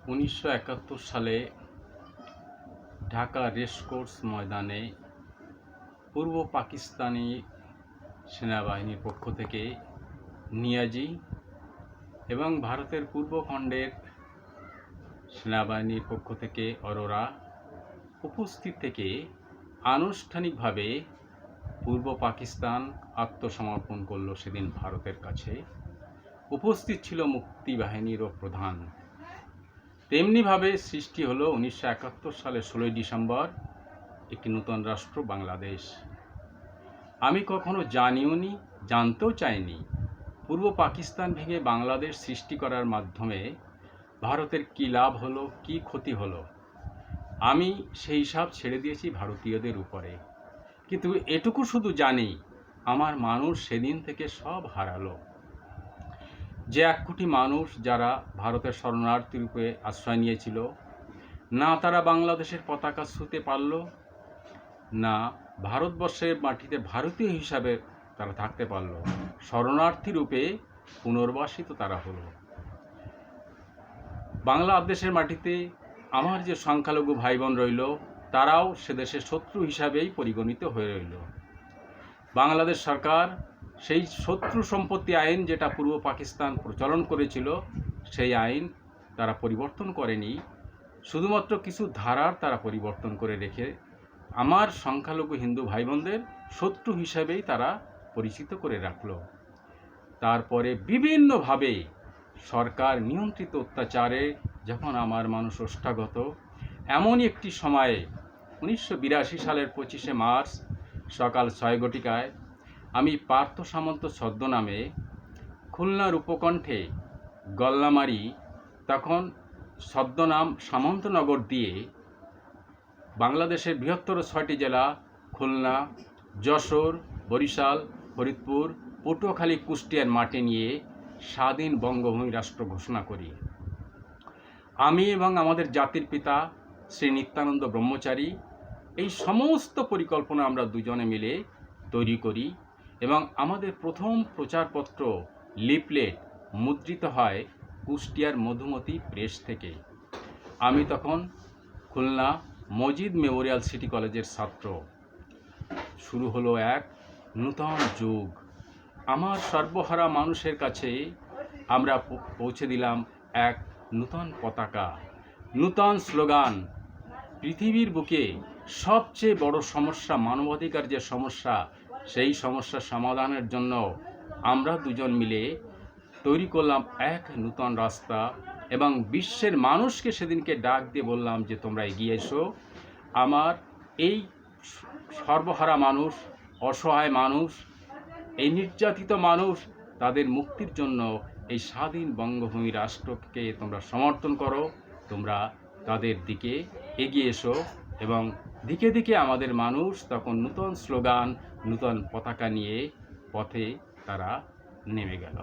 1971 সালে ঢাকা রেসকোর্স ময়দানে পূর্ব পাকিস্তানি সেনাবাহিনীর পক্ষ থেকে নিয়াজি এবং ভারতের পূর্বখণ্ডের সেনাবাহিনীর পক্ষ থেকে অরোরা উপস্থিত থেকে আনুষ্ঠানিকভাবে পূর্ব পাকিস্তান আত্মসমর্পণ করল। সেদিন ভারতের কাছে উপস্থিত ছিল মুক্তিবাহিনীরও প্রধান। তেমনিভাবে সৃষ্টি হলো 1971 সালের 16 ডিসেম্বর একটি নূতন রাষ্ট্র বাংলাদেশ। আমি কখনো জানিওনি, জানতেও চাইনি পূর্ব পাকিস্তান ভেঙে বাংলাদেশ সৃষ্টি করার মাধ্যমে ভারতের কী লাভ হলো, কী ক্ষতি হলো। আমি সেই হিসাব ছেড়ে দিয়েছি ভারতীয়দের উপরে। কিন্তু এটুকু শুধু জানি, আমার মানুষ সেদিন থেকে সব হারালো। যে 1 কোটি মানুষ যারা ভারতের শরণার্থী রূপে আশ্রয় নিয়েছিল, না তারা বাংলাদেশের পতাকা ছুঁতে পারল, না ভারতবর্ষের মাটিতে ভারতীয় হিসাবে তারা থাকতে পারল। শরণার্থী রূপে পুনর্বাসিত তারা হলো। বাংলাদেশের মাটিতে আমার যে সংখ্যালঘু ভাই বোন রইল, তারাও সে দেশের শত্রু হিসাবেই পরিগণিত হয়ে রইল। বাংলাদেশ সরকার সেই শত্রু সম্পত্তি আইন যেটা পূর্ব পাকিস্তান প্রচলন করেছিল, সেই আইন তারা পরিবর্তন করেনি। শুধুমাত্র কিছু ধারার তারা পরিবর্তন করে রেখে আমার সংখ্যালঘু হিন্দু ভাই বোনদের শত্রু হিসাবেই তারা পরিচিত করে রাখল। তারপরে বিভিন্নভাবে সরকার নিয়ন্ত্রিত অত্যাচারে যখন আমার মানুষ ওষ্ঠাগত, এমনই একটি সময়ে 1982 সালের 25শে মার্চ সকাল 6 ঘটিকায় আমি পার্থ সামন্ত ছদ্মনামে খুলনার উপকণ্ঠে গল্লামারি, তখন ছদ্মনাম সামন্তনগর দিয়ে বাংলাদেশের বৃহত্তর 6টি জেলা খুলনা, যশোর, বরিশাল, ফরিদপুর, পটুয়াখালী, কুষ্টিয়ার মাটি নিয়ে স্বাধীন বঙ্গভূমি রাষ্ট্র ঘোষণা করি। আমি এবং আমাদের জাতির পিতা শ্রী নিত্যানন্দ ব্রহ্মচারী এই সমস্ত পরিকল্পনা আমরা দুজনে মিলে তৈরি করি এবং আমাদের প্রথম প্রচারপত্র লিফলেট মুদ্রিত হয় কুষ্টিয়ার মধুমতি প্রেস থেকে। আমি তখন খুলনা মজিদ মেমোরিয়াল সিটি কলেজের ছাত্র। শুরু হলো এক নূতন যুগ। আমার সর্বহারা মানুষের কাছে আমরা পৌঁছে দিলাম এক নূতন পতাকা, নূতন স্লোগান। পৃথিবীর বুকে সবচেয়ে বড় সমস্যা মানবাধিকার যে সমস্যা, সেই সমস্যা সমাধানের জন্য আমরা দুজন মিলে তৈরি করলাম এক নূতন রাস্তা এবং বিশ্বের মানুষকে সেদিনকে ডাক দিয়ে বললাম যে তোমরা এগিয়ে এসো। আমার এই সর্বহারা মানুষ, অসহায় মানুষ, এই নির্যাতিত মানুষ, তাদের মুক্তির জন্য এই স্বাধীন বঙ্গভূমি রাষ্ট্রকে তোমরা সমর্থন করো, তোমরা তাদের দিকে এগিয়ে এসো। এবং দিকে দিকে আমাদের মানুষ তখন নূতন স্লোগান, নূতন পতাকা নিয়ে পথে তারা নেমে গেল।